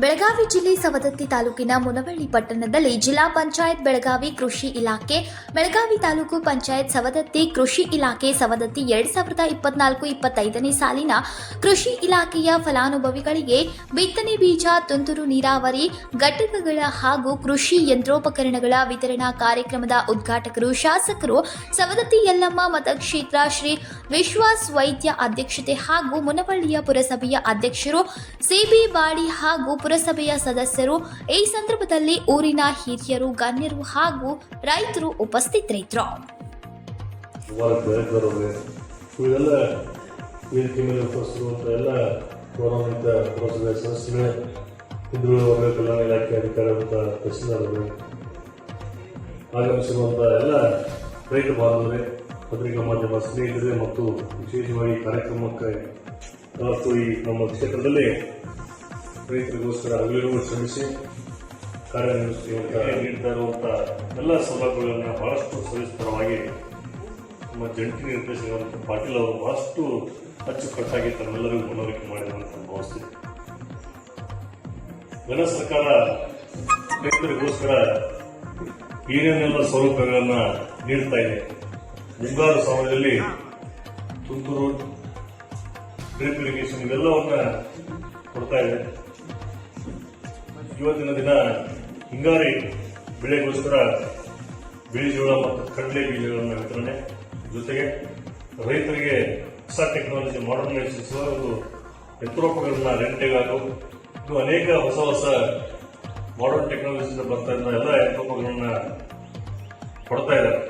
ಬೆಳಗಾವಿ ಜಿಲ್ಲೆ ಸವದತ್ತಿ ತಾಲೂಕಿನ ಮುನವಳ್ಳಿ ಪಟ್ಟಣದಲ್ಲಿ ಜಿಲ್ಲಾ ಪಂಚಾಯತ್ ಬೆಳಗಾವಿ ಕೃಷಿ ಇಲಾಖೆ, ಬೆಳಗಾವಿ ತಾಲೂಕು ಪಂಚಾಯತ್ ಸವದತ್ತಿ ಕೃಷಿ ಇಲಾಖೆ ಸವದತ್ತಿ 2024-25ನೇ ಸಾಲಿನ ಕೃಷಿ ಇಲಾಖೆಯ ಫಲಾನುಭವಿಗಳಿಗೆ ಬಿತ್ತನೆ ಬೀಜ, ತುಂತುರು ನೀರಾವರಿ ಘಟಕಗಳ ಹಾಗೂ ಕೃಷಿ ಯಂತ್ರೋಪಕರಣಗಳ ವಿತರಣಾ ಕಾರ್ಯಕ್ರಮದ ಉದ್ಘಾಟಕರು ಶಾಸಕರು ಸವದತ್ತಿ ಯಲ್ಲಮ್ಮ ಮತಕ್ಷೇತ್ರ ಶ್ರೀ ವಿಶ್ವಾಸ್ ವೈದ್ಯ ಅಧ್ಯಕ್ಷತೆ ಹಾಗೂ ಮುನವಳ್ಳಿಯ ಪುರಸಭೆಯ ಅಧ್ಯಕ್ಷರು ಸಿಬಿ ಬಾಡಿ ಹಾಗೂ ಪುರಸಭೆಯ ಸದಸ್ಯರು. ಈ ಸಂದರ್ಭದಲ್ಲಿ ಊರಿನ ಹಿರಿಯರು, ಗಣ್ಯರು ಹಾಗೂ ರೈತರು ಉಪಸ್ಥಿತರಿದ್ದರು. ಇವೆಲ್ಲ ವೇದಿಕೆ ಮೇಲೆ ಉಪಸ್ಥಿತಿರುವಂಥ ಎಲ್ಲ ಗೌರವಾನ್ವಿತ ಪುರಸಭೆ ಸದಸ್ಯರೇ, ಹಿಂದುಳಿದ ವರ್ಗ ಕಲ್ಯಾಣ ಇಲಾಖೆ ಅಧಿಕಾರಿಯಾದಂಥ ತಹಸೀಲ್ದಾರರೇ, ಆಗಮಿಸಿರುವಂಥ ಎಲ್ಲ ರೈತ ಬಾಂಧವರೇ, ಪತ್ರಿಕಾ ಮಾಧ್ಯಮ ಸ್ನೇಹಿತರೆ ಮತ್ತು ವಿಶೇಷವಾಗಿ ಕಾರ್ಯಕ್ರಮಕ್ಕೆ ಈ ನಮ್ಮ ಕ್ಷೇತ್ರದಲ್ಲಿ ರೈತರಿಗೋಸ್ಕರ ಹಗಲಿರುಳು ಶ್ರಮಿಸಿ ನೀಡ್ತಾ ಇರುವಂಥ ಎಲ್ಲ ಸೌಲಭ್ಯಗಳನ್ನು ಬಹಳಷ್ಟು ಸವಿಸ್ತರವಾಗಿ ನಮ್ಮ ಜಂಟಿ ನಿರ್ದೇಶಕರಾದಂಥ ಪಾಟೀಲ್ ಅವರು ಬಹಳಷ್ಟು ಅಚ್ಚುಕಟ್ಟಾಗಿ ತಮ್ಮೆಲ್ಲರಿಗೂ ಮನವರಿಕೆ ಮಾಡಿರುವಂತ ಭಾವಿಸ್ತೀವಿ. ಘನ ಸರ್ಕಾರ ರೈತರಿಗೋಸ್ಕರ ಏನೇನೆಲ್ಲ ಸೌಲಭ್ಯಗಳನ್ನು ನೀಡ್ತಾ ಇದೆ. ಮುಂಗಾರು ಸಮಯದಲ್ಲಿ ತುಂತುರು, ಡ್ರಿಪ್ ಇರಿಗೇಷನ್ ಇವೆಲ್ಲವನ್ನ ಕೊಡ್ತಾ ಇದೆ. ಇವತ್ತಿನ ದಿನ ಹಿಂಗಾರಿ ಬೆಳೆಗೋಸ್ಕರ ಬೀಜಗಳ ಮತ್ತು ಕಡಲೆ ಬೀಜಗಳನ್ನು ವಿತರಣೆ, ಜೊತೆಗೆ ರೈತರಿಗೆ ಹೊಸ ಟೆಕ್ನಾಲಜಿ ಮಾಡರ್ನೈಸೇಷನ್ ಒಂದು ಯಂತ್ರೋಪಕರಣ ರೆಂಟೆಗಾಗು, ಇದು ಅನೇಕ ಹೊಸ ಮಾಡರ್ನ್ ಟೆಕ್ನಾಲಜಿಯಿಂದ ಬರ್ತಾ ಇದ್ದ ಎಲ್ಲ ಯಂತ್ರೋಪಕರಣ ಕೊಡ್ತಾ ಇದ್ದಾರೆ.